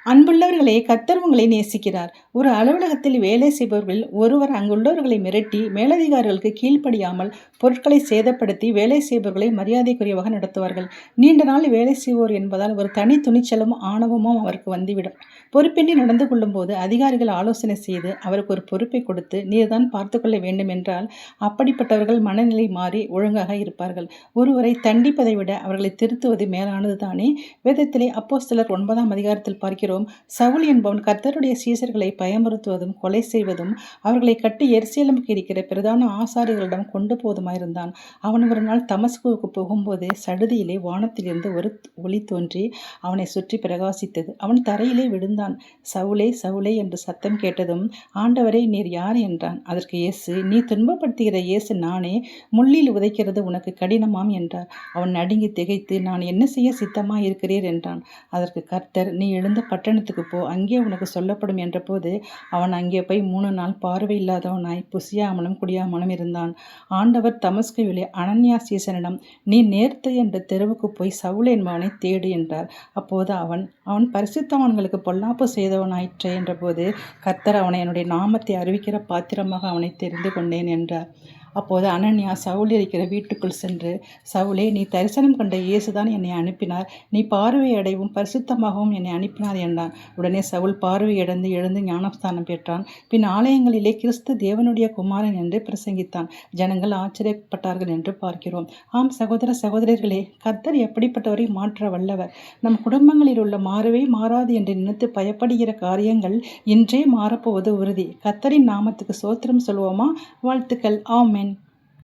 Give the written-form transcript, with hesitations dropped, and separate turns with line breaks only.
அன்புள்ளவர்களே, கர்த்தர் உங்களை நேசிக்கிறார். ஒரு அலுவலகத்தில் வேலை செய்பவர்கள் ஒருவர் அங்குள்ளவர்களை மிரட்டி, மேலதிகாரிகளுக்கு கீழ்ப்படியாமல் பொருட்களை சேதப்படுத்தி வேலை செய்பவர்களை மரியாதைக்குரியவாக நடத்துவார்கள். நீண்ட நாள் வேலை செய்வோர் என்பதால் ஒரு தனி துணிச்சலும் ஆணவமும் அவருக்கு வந்துவிடும். பொறுப்பின்றி நடந்து கொள்ளும்போது அதிகாரிகள் ஆலோசனை செய்து அவருக்கு ஒரு பொறுப்பை கொடுத்து, நீர்தான் பார்த்துக்கொள்ள வேண்டும் என்றால், அப்படிப்பட்டவர்கள் மனநிலை மாறி ஒழுங்காக இருப்பார்கள். ஒருவரை தண்டிப்பதை விட அவர்களை திருத்துவது மேலானது தானே. வேதத்திலே அப்போஸ்தலர் 9ஆம் அதிகாரத்தில் பார்க்கிறோம். சவுல் என்பவன் கர்த்தருடைய சீசர்களை பயமுறுத்துவதும் கொலை செய்வதும் அவர்களை கட்டி எருசலேமுக்கு இருக்கிற பிரதான ஆசாரியர்களிடம் கொண்டு போவதுமாயிருந்தான். அவன் ஒரு நாள் தமஸ்குவுக்கு போகும்போது சடுதியிலே வானத்திலிருந்து ஒரு ஒளி தோன்றி அவனை சுற்றி பிரகாசித்தது. அவன் தரையிலே விழுந்தான். சவுலே, சவுலே என்று சத்தம் கேட்டதும், ஆண்டவரே, நீர் யார் என்றான். அதற்கு இயேசு, நீ துன்பப்படுத்துகிற இயேசு நானே. முள்ளில் உதைக்கிறது உனக்கு கடினமாம் என்றார். அவன் நடுங்கி திகைத்து, நான் என்ன செய்ய சித்தமாய் இருக்கிறீர் என்றான். அதற்கு கர்த்தர், நீ எழுந்த பட்டணத்துக்கு போ, அங்கே உனக்கு சொல்லப்படும் என்றபோது அவன் அங்கே போய் 3 நாள் பார்வை இல்லாதவனாய் புசியாமலும் குடியாமலும் இருந்தான். ஆண்டவர் தமஸ்குவிலே அனனியா சீசனிடம், நீ நேர்த்து என்ற தெருவுக்கு போய் சவுல் என்பவனை தேடு என்றார். அப்போது அவன் பரிசுத்தவான்களுக்கு பொல்லாப்பு செய்தவனாயிற்றே என்றபோது கர்த்தர் அவனை என்னுடைய நாமத்தை அறிவிக்கிற பாத்திரமாக அவனை தெரிந்து கொண்டேன் என்றார். அப்போது அனனியா சவுல் இருக்கிற வீட்டுக்குள் சென்று, சவுலே, நீ தரிசனம் கண்ட இயேசுதான் என்னை அனுப்பினார். நீ பார்வையடைவும் பரிசுத்தமாகவும் என்னை அனுப்பினார் என்றான். உடனே சவுல் பார்வையடைந்து எழுந்து ஞானஸ்தானம் பெற்றான். பின் ஆலயங்களிலே கிறிஸ்து தேவனுடைய குமாரன் என்று பிரசங்கித்தான். ஜனங்கள் ஆச்சரியப்பட்டார்கள் என்று பார்க்கிறோம். ஆம் சகோதர சகோதரர்களே, கர்த்தர் எப்படிப்பட்டவரை மாற்ற வல்லவர். நம் குடும்பங்களில் உள்ள மாறவே மாறாது என்று நினைத்து பயப்படுகிற காரியங்கள் இன்றே மாறப்போவது உறுதி. கர்த்தரின் நாமத்துக்கு சோத்திரம் சொல்வோமா? வாழ்த்துக்கள். ஆமென்.